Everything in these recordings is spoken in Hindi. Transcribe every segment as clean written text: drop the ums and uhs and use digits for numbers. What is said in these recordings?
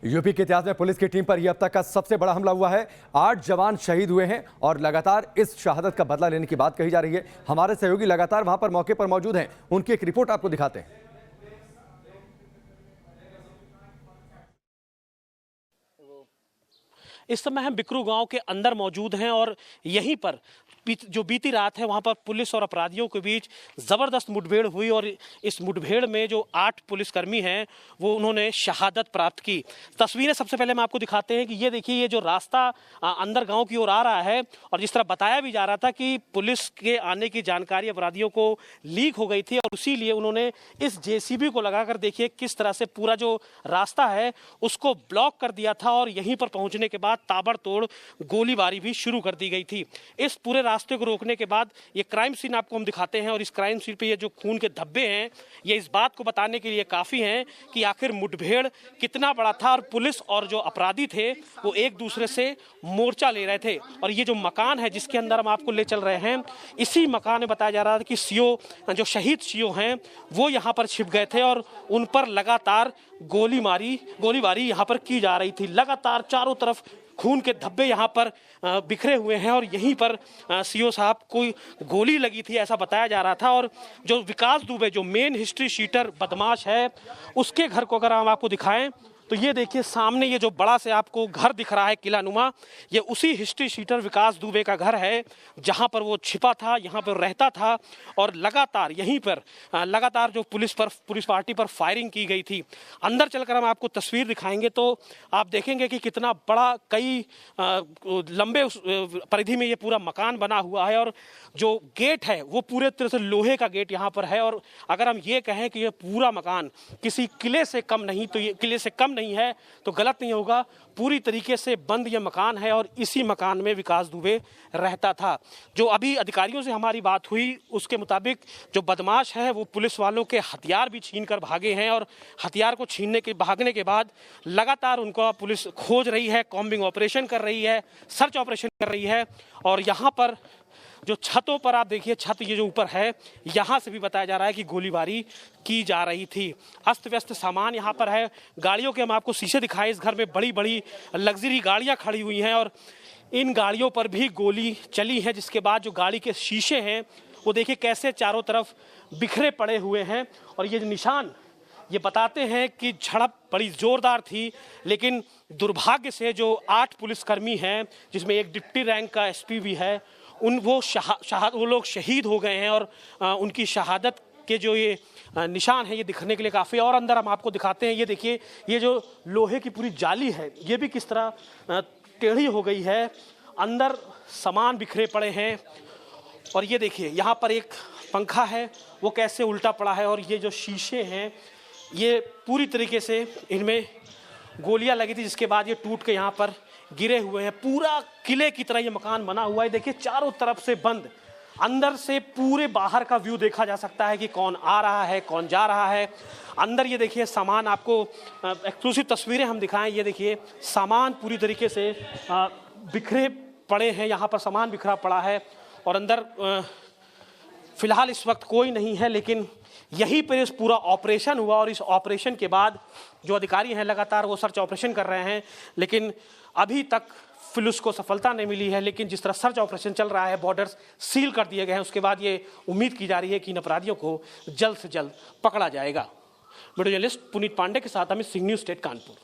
यूपी के इतिहास में पुलिस की टीम पर यह अब तक का सबसे बड़ा हमला हुआ है। 8 जवान शहीद हुए हैं और लगातार इस शहादत का बदला लेने की बात कही जा रही है। हमारे सहयोगी लगातार वहां पर मौके पर मौजूद हैं, उनकी एक रिपोर्ट आपको दिखाते हैं। इस समय हम बिकरू गांव के अंदर मौजूद हैं और यहीं पर जो बीती रात है वहां पर पुलिस और अपराधियों के बीच जबरदस्त मुठभेड़ हुई और इस मुठभेड़ में जो 8 पुलिसकर्मी हैं वो उन्होंने शहादत प्राप्त की। तस्वीरें सबसे पहले हम आपको दिखाते हैं कि ये देखिए, ये जो रास्ता अंदर गांव की ओर आ रहा है और जिस तरह बताया भी जा रहा था कि पुलिस के आने की जानकारी अपराधियों को लीक हो गई थी और इसीलिए उन्होंने इस जेसीबी को लगाकर देखिए किस तरह से पूरा जो रास्ता है उसको ब्लॉक कर दिया था और यहीं पर पहुंचने के बाद ताबड़तोड़ गोलीबारी भी शुरू कर दी गई थी। इस पूरे रास्ते को रोकने के बाद ये क्राइम सीन आपको हम दिखाते हैं और इस क्राइम सीन पे ये जो खून के धब्बे हैं ये इस बात को बताने के लिए काफी हैं कि आखिर मुठभेड़ कितना बड़ा था और पुलिस और जो अपराधी थे वो एक दूसरे से मोर्चा ले रहे थे। और ये जो मकान है जिसके अंदर हम आपको ले चल रहे हैं, इसी मकान में बताया जा रहा था कि सीओ जो शहीद सीओ हैं वो यहाँ पर छिप गए थे और उन पर लगातार गोलीबारी यहाँ पर की जा रही थी। लगातार चारों तरफ खून के धब्बे यहाँ पर बिखरे हुए हैं और यहीं पर सीओ साहब को गोली लगी थी ऐसा बताया जा रहा था। और जो विकास दुबे जो मेन हिस्ट्री शीटर बदमाश है उसके घर को अगर हम आपको दिखाएं तो ये देखिए सामने ये जो बड़ा से आपको घर दिख रहा है किला नुमा, ये उसी हिस्ट्री शीटर विकास दुबे का घर है जहां पर वो छिपा था, यहाँ पर रहता था और लगातार यहीं पर लगातार जो पुलिस पार्टी पर फायरिंग की गई थी। अंदर चलकर हम आपको तस्वीर दिखाएंगे तो आप देखेंगे कि कितना बड़ा कई लंबे परिधि में ये पूरा मकान बना हुआ है और जो गेट है वो पूरे तरह से लोहे का गेट यहाँ पर है। और अगर हम ये कहें कि ये पूरा मकान किसी किले से कम नहीं तो ये किले से कम नहीं है तो गलत नहीं होगा। पूरी तरीके से बंद ये मकान है और इसी मकान में विकास दुबे रहता था। जो अभी अधिकारियों से हमारी बात हुई उसके मुताबिक जो बदमाश है वो पुलिस वालों के हथियार भी छीन कर भागे हैं और हथियार को भागने के बाद लगातार उनको पुलिस खोज रही है, कॉम्बिंग ऑपरेशन कर रही है, सर्च ऑपरेशन कर रही है। और यहाँ पर जो छतों पर आप देखिए, छत ये जो ऊपर है यहाँ से भी बताया जा रहा है कि गोलीबारी की जा रही थी। अस्त व्यस्त सामान यहाँ पर है। गाड़ियों के हम आपको शीशे दिखाए, इस घर में बड़ी बड़ी लग्जरी गाड़ियाँ खड़ी हुई हैं और इन गाड़ियों पर भी गोली चली है। जिसके बाद जो गाड़ी के शीशे हैं वो देखिए कैसे चारों तरफ बिखरे पड़े हुए हैं। और ये निशान ये बताते हैं कि झड़प बड़ी जोरदार थी, लेकिन दुर्भाग्य से जो 8 पुलिसकर्मी हैं जिसमें एक डिप्टी रैंक का एसपी भी है वो लोग शहीद हो गए हैं और उनकी शहादत के जो ये निशान है ये दिखने के लिए काफ़ी। और अंदर हम आपको दिखाते हैं, ये देखिए ये जो लोहे की पूरी जाली है ये भी किस तरह टेढ़ी हो गई है, अंदर सामान बिखरे पड़े हैं। और ये देखिए यहाँ पर एक पंखा है वो कैसे उल्टा पड़ा है और ये जो शीशे हैं ये पूरी तरीके से इनमें गोलियां लगी थी जिसके बाद ये टूट के यहाँ पर गिरे हुए हैं। पूरा किले की तरह ये मकान बना हुआ है। देखिए चारों तरफ से बंद, अंदर से पूरे बाहर का व्यू देखा जा सकता है कि कौन आ रहा है कौन जा रहा है। अंदर ये देखिए सामान, आपको एक्सक्लूसिव तस्वीरें हम दिखाएं। ये देखिए सामान पूरी तरीके से बिखरे पड़े हैं, यहाँ पर सामान बिखरा पड़ा है और अंदर फिलहाल इस वक्त कोई नहीं है। लेकिन यहीं पर इस पूरा ऑपरेशन हुआ और इस ऑपरेशन के बाद जो अधिकारी हैं लगातार वो सर्च ऑपरेशन कर रहे हैं, लेकिन अभी तक पुलिस को सफलता नहीं मिली है। लेकिन जिस तरह सर्च ऑपरेशन चल रहा है, बॉर्डर्स सील कर दिए गए हैं, उसके बाद ये उम्मीद की जा रही है कि इन अपराधियों को जल्द से जल्द पकड़ा जाएगा। वीडियो जर्नलिस्ट पुनीत पांडे के साथ अमित सिंह, न्यूज़ स्टेट कानपुर।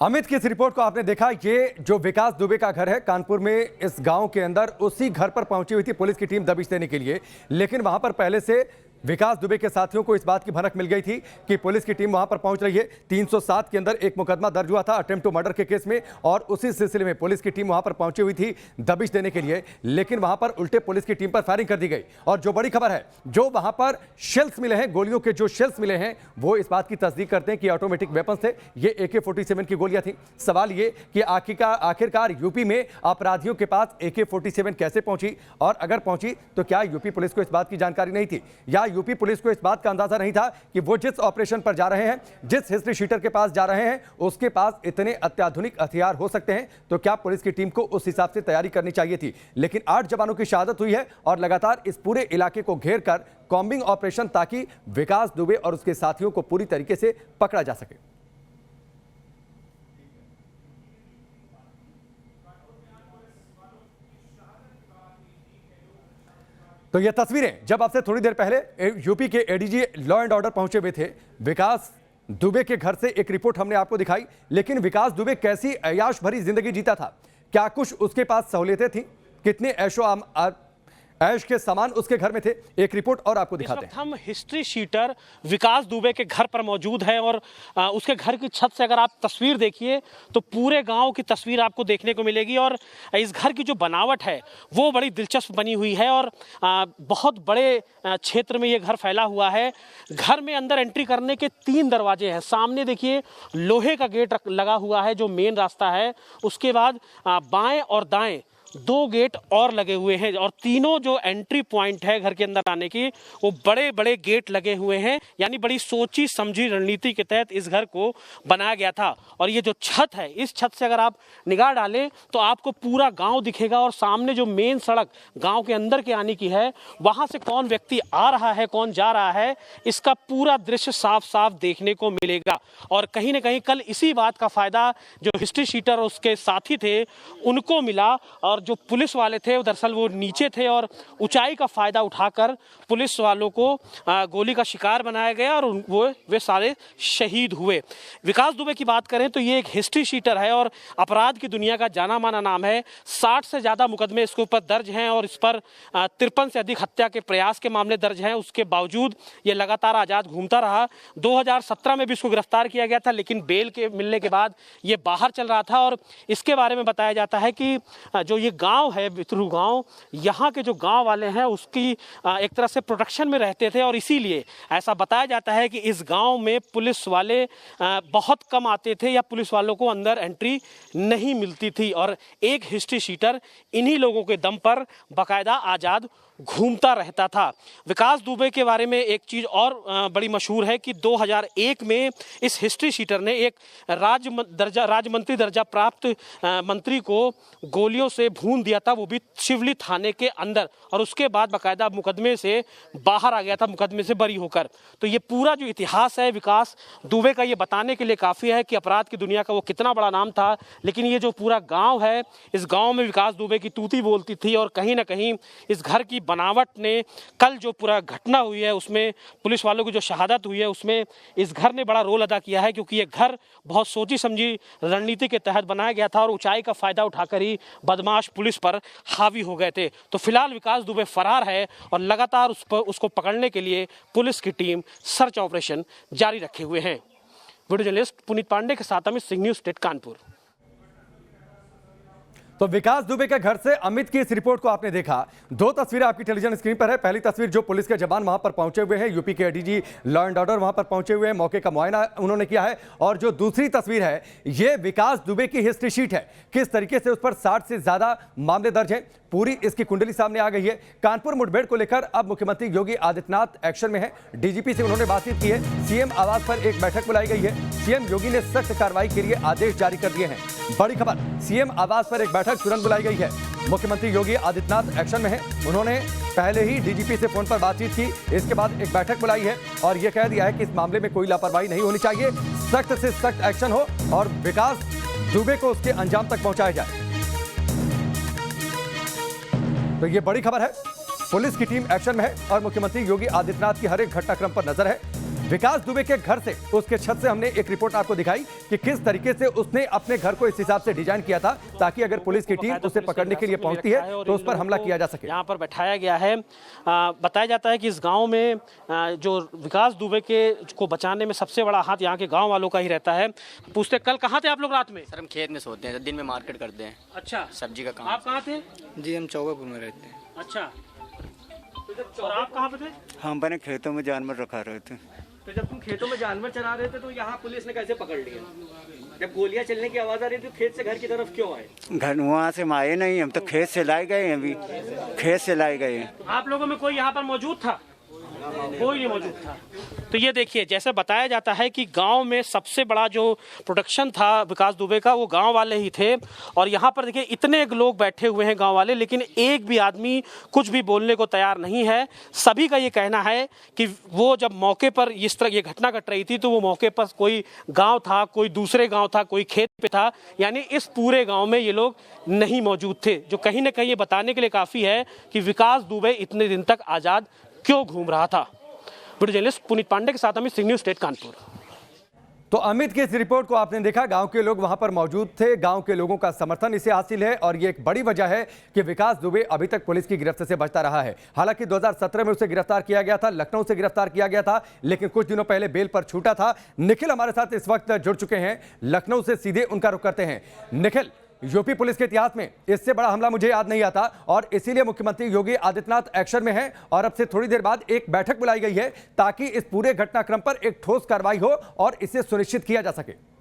अमित की इस रिपोर्ट को आपने देखा, ये जो विकास दुबे का घर है कानपुर में, इस गांव के अंदर उसी घर पर पहुंची हुई थी पुलिस की टीम दबिश देने के लिए। लेकिन वहां पर पहले से विकास दुबे के साथियों को इस बात की भनक मिल गई थी कि पुलिस की टीम वहां पर पहुंच रही है। 307 के अंदर एक मुकदमा दर्ज हुआ था अटेम्प्ट टू मर्डर के केस में और उसी सिलसिले में पुलिस की टीम वहां पर पहुंची हुई थी दबिश देने के लिए। लेकिन वहां पर उल्टे पुलिस की टीम पर फायरिंग कर दी गई। और जो बड़ी खबर है, जो वहां पर शेल्स मिले हैं, गोलियों के जो शेल्स मिले हैं वो इस बात की तस्दीक करते हैं कि ऑटोमेटिक वेपन्स थे। ये AK-47 की गोलियां थी। सवाल ये कि आखिरकार यूपी में अपराधियों के पास AK-47 कैसे पहुंची, और अगर पहुंची तो क्या यूपी पुलिस को इस बात की जानकारी नहीं थी, या यूपी पुलिस को इस बात का अंदाजा नहीं था कि वो जिस ऑपरेशन पर जा रहे हैं, जिस हिस्ट्री शीटर के पास जा रहे हैं, उसके पास इतने अत्याधुनिक हथियार हो सकते हैं। तो क्या पुलिस की टीम को उस हिसाब से तैयारी करनी चाहिए थी। लेकिन 8 जवानों की शहादत हुई है और लगातार इस पूरे इलाके को घेर कर कॉम्बिंग ऑपरेशन, ताकि विकास दुबे और उसके साथियों को पूरी तरीके से पकड़ा जा सके। तो ये तस्वीरें जब आपसे थोड़ी देर पहले यूपी के एडीजी लॉ एंड ऑर्डर पहुंचे हुए थे विकास दुबे के घर से एक रिपोर्ट हमने आपको दिखाई। लेकिन विकास दुबे कैसी ऐयाश भरी जिंदगी जीता था, क्या कुछ उसके पास सहूलियतें थी, कितने ऐश के सामान उसके घर में थे, एक रिपोर्ट और आपको दिखाते हैं। हम हिस्ट्री शीटर विकास दुबे के घर पर मौजूद हैं और उसके घर की छत से अगर आप तस्वीर देखिए तो पूरे गांव की तस्वीर आपको देखने को मिलेगी। और इस घर की जो बनावट है वो बड़ी दिलचस्प बनी हुई है और बहुत बड़े क्षेत्र में ये घर फैला हुआ है। घर में अंदर एंट्री करने के 3 दरवाजे हैं। सामने देखिए लोहे का गेट लगा हुआ है जो मेन रास्ता है। उसके बाद बाएं और दाएं 2 गेट और लगे हुए हैं और तीनों जो एंट्री पॉइंट है घर के अंदर आने की वो बड़े बड़े गेट लगे हुए हैं। यानी बड़ी सोची समझी रणनीति के तहत इस घर को बनाया गया था। और ये जो छत है, इस छत से अगर आप निगाह डालें तो आपको पूरा गांव दिखेगा और सामने जो मेन सड़क गांव के अंदर के आने की है वहां से कौन व्यक्ति आ रहा है कौन जा रहा है इसका पूरा दृश्य साफ साफ देखने को मिलेगा। और कहीं ना कहीं कल इसी बात का फायदा जो हिस्ट्री शीटर उसके साथी थे उनको मिला। और जो पुलिस वाले थे दरअसल वो नीचे थे और ऊंचाई का फायदा उठाकर पुलिस वालों को गोली का शिकार बनाया गया और वे सारे शहीद हुए। विकास दुबे की बात करें तो ये एक हिस्ट्री शीटर है और अपराध की दुनिया का जाना माना नाम है। 60 से ज्यादा मुकदमे इसके ऊपर दर्ज हैं और इस पर 53 से अधिक हत्या के प्रयास के मामले दर्ज हैं। उसके बावजूद ये लगातार आजाद घूमता रहा। 2017 में भी इसको गिरफ्तार किया गया था लेकिन बेल के मिलने के बाद ये बाहर चल रहा था। और इसके बारे में बताया जाता है कि जो ये गांव है बितरू गांव, यहाँ के जो गांव वाले हैं उसकी एक तरह से प्रोटेक्शन में रहते थे और इसीलिए ऐसा बताया जाता है कि इस गांव में पुलिस वाले बहुत कम आते थे या पुलिस वालों को अंदर एंट्री नहीं मिलती थी। और एक हिस्ट्री शीटर इन्हीं लोगों के दम पर बाकायदा आजाद घूमता रहता था। विकास दुबे के बारे में एक चीज़ और बड़ी मशहूर है कि 2001 में इस हिस्ट्री शीटर ने एक राजमंत्री दर्जा प्राप्त मंत्री को गोलियों से भून दिया था, वो भी शिवली थाने के अंदर। और उसके बाद बाकायदा मुकदमे से बाहर आ गया था, मुकदमे से बरी होकर। तो ये पूरा जो इतिहास है विकास दुबे का ये बताने के लिए काफ़ी है कि अपराध की दुनिया का वो कितना बड़ा नाम था। लेकिन ये जो पूरा गाँव है, इस गाँव में विकास दुबे की तूती बोलती थी और कहीं ना कहीं इस घर की बनावट ने कल जो पूरा घटना हुई है उसमें पुलिस वालों की जो शहादत हुई है उसमें इस घर ने बड़ा रोल अदा किया है। क्योंकि ये घर बहुत सोची समझी रणनीति के तहत बनाया गया था और ऊंचाई का फायदा उठाकर ही बदमाश पुलिस पर हावी हो गए थे। तो फिलहाल विकास दुबे फरार है और लगातार उसको पकड़ने के लिए पुलिस की टीम सर्च ऑपरेशन जारी रखे हुए हैं। वीडियो जर्नलिस्ट पुनीत पांडे के साथ अमित सिंह, न्यूज़ स्टेट कानपुर। तो विकास दुबे के घर से अमित की इस रिपोर्ट को आपने देखा। 2 तस्वीरें आपकी टेलीविजन स्क्रीन पर है। पहली तस्वीर जो पुलिस के जवान वहां पर पहुंचे हुए हैं, यूपी के एडीजी लॉ एंड ऑर्डर वहां पर पहुंचे हुए हैं, मौके का मुआयना उन्होंने किया है। और जो दूसरी तस्वीर है ये विकास दुबे की हिस्ट्री शीट है, किस तरीके से उस पर 60 से ज्यादा मामले दर्ज हैं, पूरी इसकी कुंडली सामने आ गई है। कानपुर मुठभेड़ को लेकर अब मुख्यमंत्री योगी आदित्यनाथ एक्शन में है। डीजीपी से उन्होंने बातचीत की है। सीएम आवास पर एक बैठक बुलाई गई है। सीएम योगी ने सख्त कार्रवाई के लिए आदेश जारी कर दिए हैं। बड़ी खबर, सीएम आवास पर एक बैठक तुरंत बुलाई गई है। मुख्यमंत्री योगी आदित्यनाथ एक्शन में है। उन्होंने पहले ही डीजीपी से फोन पर बातचीत की, इसके बाद एक बैठक बुलाई है और यह कह दिया है कि इस मामले में कोई लापरवाही नहीं होनी चाहिए, सख्त से सख्त एक्शन हो और विकास दुबे को उसके अंजाम तक पहुंचाया जाए। तो ये बड़ी खबर है, पुलिस की टीम एक्शन में है और मुख्यमंत्री योगी आदित्यनाथ की हर एक घटनाक्रम पर नजर है। विकास दुबे के घर से, उसके छत से हमने एक रिपोर्ट आपको दिखाई कि किस तरीके से उसने अपने घर को इस हिसाब से डिजाइन किया था ताकि अगर पुलिस की टीम उसे पकड़ने के लिए पहुंचती है तो उस पर हमला किया जा सके। यहाँ पर बैठाया गया है। बताया जाता है कि इस गांव में जो विकास दुबे को बचाने में सबसे बड़ा हाथ यहाँ के गाँव वालों का ही रहता है। पूछते कल कहाँ थे आप लोग रात में? सर हम खेत में सोते हैं, दिन में मार्केट करते हैं। अच्छा, सब्जी का काम। आप कहाँ थे? जी हम चौगापुर में रहते हैं। अच्छा, और आप कहाँ पे थे? हम अपने खेतों में जानवर रखा रहे थे। तो जब तुम खेतों में जानवर चरा रहे थे तो यहाँ पुलिस ने कैसे पकड़ लिया? जब गोलियां चलने की आवाज आ रही थी खेत से घर की तरफ क्यों आए? घर वहाँ से हम आए नहीं, हम तो खेत से लाए गए हैं, अभी खेत से लाए गए हैं। आप लोगों में कोई यहाँ पर मौजूद था? कोई नहीं मौजूद था। तो ये देखिए, जैसे बताया जाता है कि गांव में सबसे बड़ा जो प्रोडक्शन था विकास दुबे का, वो गांव वाले ही थे। और यहाँ पर देखिए इतने लोग बैठे हुए हैं गांव वाले, लेकिन एक भी आदमी कुछ भी बोलने को तैयार नहीं है। सभी का ये कहना है कि वो जब मौके पर इस तरह ये घटना घट रही थी तो वो मौके पर कोई गाँव था, कोई दूसरे गाँव था, कोई खेत पे था, यानी इस पूरे गाँव में ये लोग नहीं मौजूद थे। जो कहीं ना कहीं ये बताने के लिए काफ़ी है कि विकास दुबे इतने दिन तक आज़ाद क्यों घूम रहा था। वीडियो जर्नलिस्ट पुनीत पांडे के साथ अमित सिंह, न्यूज़ स्टेट कानपुर। तो अमित की इस रिपोर्ट को आपने देखा, गांव के लोग वहां पर मौजूद थे, गांव के लोगों का समर्थन इसे हासिल है और ये एक बड़ी वजह है कि विकास दुबे अभी तक पुलिस की गिरफ्त से बचता रहा है। हालांकि 2017 में उसे गिरफ्तार किया गया था, लखनऊ से गिरफ्तार किया गया था, लेकिन कुछ दिनों पहले बेल पर छूटा था। निखिल हमारे साथ इस वक्त जुड़ चुके हैं, लखनऊ से सीधे उनका रुख करते हैं। निखिल, यूपी पुलिस के इतिहास में इससे बड़ा हमला मुझे याद नहीं आता और इसीलिए मुख्यमंत्री योगी आदित्यनाथ एक्शन में हैं और अब से थोड़ी देर बाद एक बैठक बुलाई गई है ताकि इस पूरे घटनाक्रम पर एक ठोस कार्रवाई हो और इसे सुनिश्चित किया जा सके।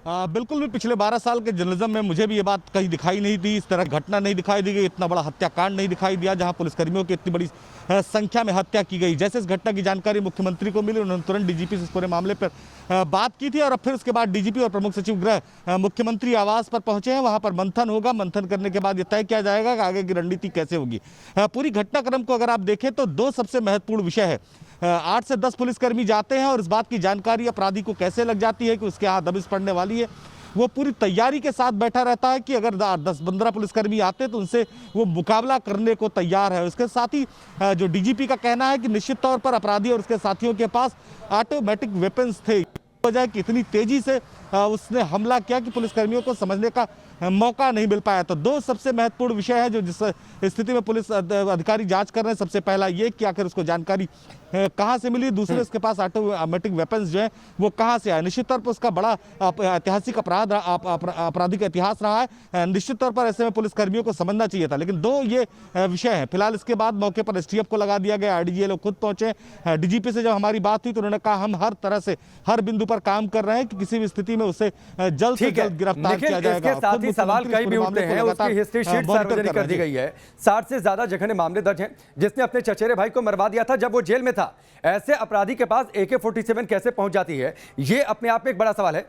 बिल्कुल भी पिछले 12 साल के जर्नलिज्म में मुझे भी ये बात कहीं दिखाई नहीं दी, इस तरह घटना नहीं दिखाई दी गई, इतना बड़ा हत्याकांड नहीं दिखाई दिया जहां पुलिसकर्मियों की इतनी बड़ी संख्या में हत्या की गई। जैसे इस घटना की जानकारी मुख्यमंत्री को मिली, उन्होंने तुरंत डीजीपी से इस पूरे मामले पर बात की थी और अब फिर उसके बाद डीजीपी और प्रमुख सचिव गृह मुख्यमंत्री आवास पर पहुंचे हैं। वहां पर मंथन होगा, मंथन करने के बाद ये तय किया जाएगा कि आगे की रणनीति कैसे होगी। पूरी घटनाक्रम को अगर आप देखें तो दो सबसे महत्वपूर्ण विषय है। 8 से 10 पुलिसकर्मी जाते हैं और इस बात की जानकारी अपराधी को कैसे लग जाती है कि उसके यहाँ दबिश पड़ने वाली है। वो पूरी तैयारी के साथ बैठा रहता है कि अगर 10-15 पुलिसकर्मी आते हैं तो उनसे वो मुकाबला करने को तैयार है। उसके साथ ही जो डीजीपी का कहना है कि निश्चित तौर पर अपराधी और उसके साथियों के पास ऑटोमेटिक वेपन्स थे, वजह कि इतनी तेजी से उसने हमला किया कि पुलिसकर्मियों को समझने का मौका नहीं मिल पाया। तो दो सबसे महत्वपूर्ण विषय है जो जिस स्थिति में पुलिस अधिकारी जांच कर रहे हैं। सबसे पहला ये कि आखिर उसको जानकारी कहां से मिली, दूसरे उसके पास ऑटोमेटिक वेपन्स जो है वो कहां से आए। निश्चित तौर पर उसका बड़ा ऐतिहासिक आपराधिक इतिहास रहा है। निश्चित तौर पर ऐसे में पुलिसकर्मियों को समझना चाहिए था, लेकिन दो ये विषय है। फिलहाल इसके बाद मौके पर एसटीएफ को लगा दिया गया, आईडीजी लोग खुद पहुंचे। डीजीपी से जब हमारी बात हुई तो उन्होंने कहा हम हर तरह से हर बिंदु पर काम कर रहे हैं कि किसी भी स्थिति में उसे जल्द से जल्द गिरफ्तार किया जाएगा। इसके साथ ही सवाल कई भी उठते हैं, उसकी हिस्ट्री शीट सार्वजनिक कर दी गई है। 60 से ज्यादा जघन्य मामले दर्ज हैं। जिसने अपने चचेरे भाई को मरवा दिया था जब वो जेल में था, ऐसे अपराधी के पास AK-47 कैसे पहुंच जाती है, ये अपने आप में एक बड़ा सवाल है।